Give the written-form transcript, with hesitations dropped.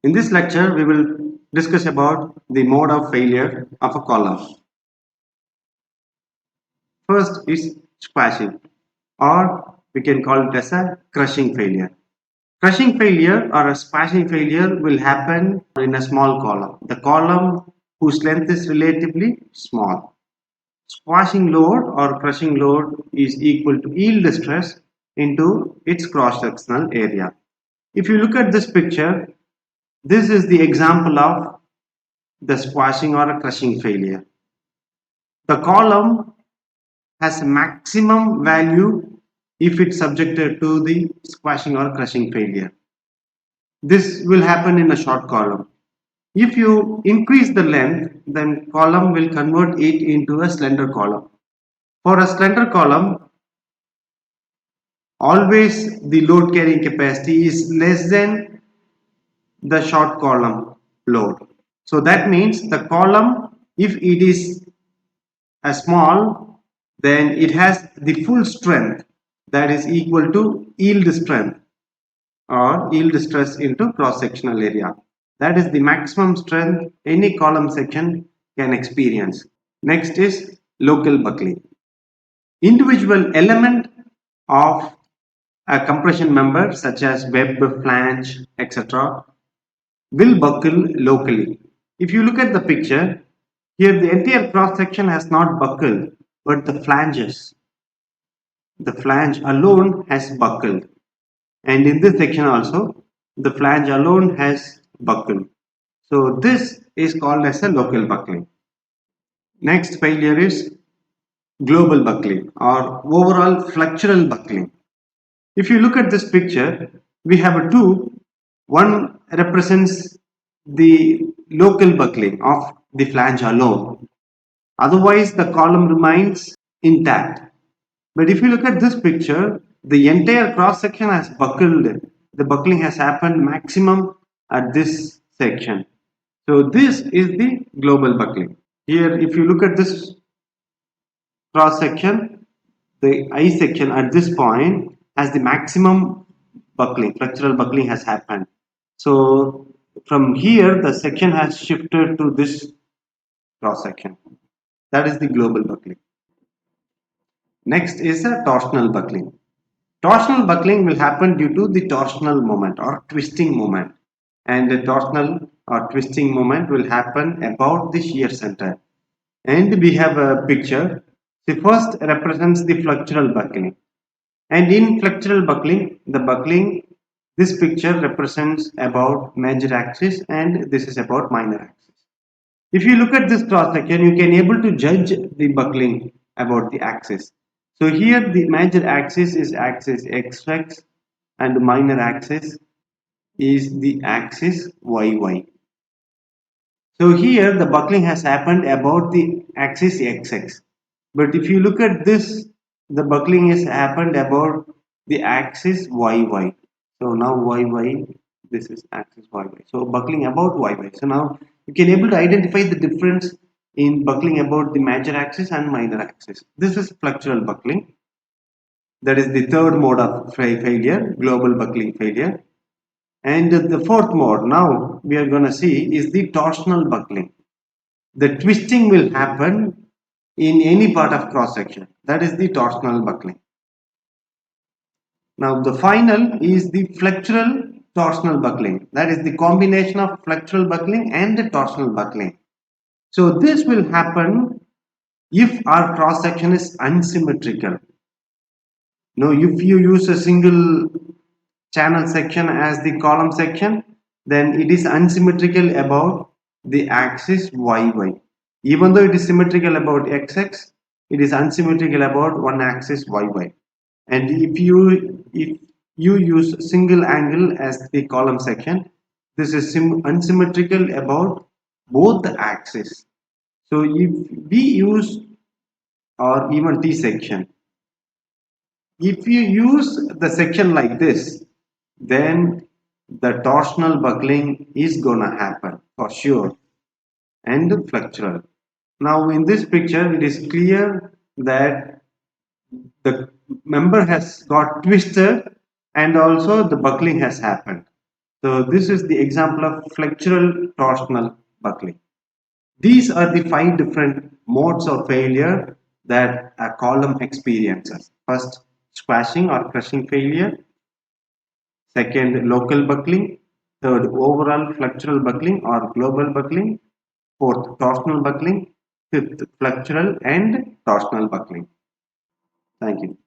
In this lecture, we will discuss about the mode of failure of a column. First is squashing, or we can call it as a crushing failure. Crushing failure or a squashing failure will happen in a small column, the column whose length is relatively small. Squashing load or crushing load is equal to yield stress into its cross-sectional area. If you look at this picture, this is the example of the squashing or a crushing failure. The column has maximum value if it's subjected to the squashing or crushing failure. This will happen in a short column. If you increase the length, then column will convert it into a slender column. For a slender column, always the load carrying capacity is less than the short column load. So that means the column, if it is a small, then it has the full strength that is equal to yield strength or yield stress into cross-sectional area. That is the maximum strength any column section can experience. Next is local buckling. Individual element of a compression member such as web, flange, etc. will buckle locally. If you look at the picture, here the entire cross section has not buckled, but the flanges. The flange alone has buckled. And in this section also, the flange alone has buckled. So this is called as a local buckling. Next failure is global buckling or overall flexural buckling. If you look at this picture, we have a two. One represents the local buckling of the flange alone. Otherwise, the column remains intact. But if you look at this picture, the entire cross section has buckled. The buckling has happened maximum at this section. So this is the global buckling. Here, if you look at this cross section, the I section at this point has the maximum buckling, flexural buckling has happened. So from here, the section has shifted to this cross section. That is the global buckling. Next is a torsional buckling. Torsional buckling will happen due to the torsional moment or twisting moment, and the torsional or twisting moment will happen about the shear center. And we have a picture. The first represents the flexural buckling, and in flexural buckling, the buckling, this picture represents about major axis and this is about minor axis. If you look at this cross section, you can able to judge the buckling about the axis. So here the major axis is axis xx and minor axis is the axis yy. So here the buckling has happened about the axis xx. But if you look at this, the buckling has happened about the axis yy. So now yy, this is axis yy. So buckling about yy. So now you can able to identify the difference in buckling about the major axis and minor axis. This is flexural buckling. That is the third mode of failure, global buckling failure. And the fourth mode now we are going to see is the torsional buckling. The twisting will happen in any part of cross section. That is the torsional buckling. Now the final is the flexural torsional buckling. That is the combination of flexural buckling and the torsional buckling. So this will happen if our cross section is unsymmetrical. Now if you use a single channel section as the column section, then it is unsymmetrical about the axis yy. Even though it is symmetrical about xx, it is unsymmetrical about one axis yy. And if you use single angle as the column section, this is unsymmetrical about both the axes. So if we use or even T section, if you use the section like this, then the torsional buckling is gonna happen for sure and flexural. Now in this picture it is clear that the member has got twisted and also the buckling has happened. So this is the example of flexural torsional buckling. These are the 5 different modes of failure that a column experiences. First, squashing or crushing failure. Second, local buckling. Third, overall flexural buckling or global buckling. Fourth, torsional buckling. Fifth, flexural and torsional buckling. Thank you.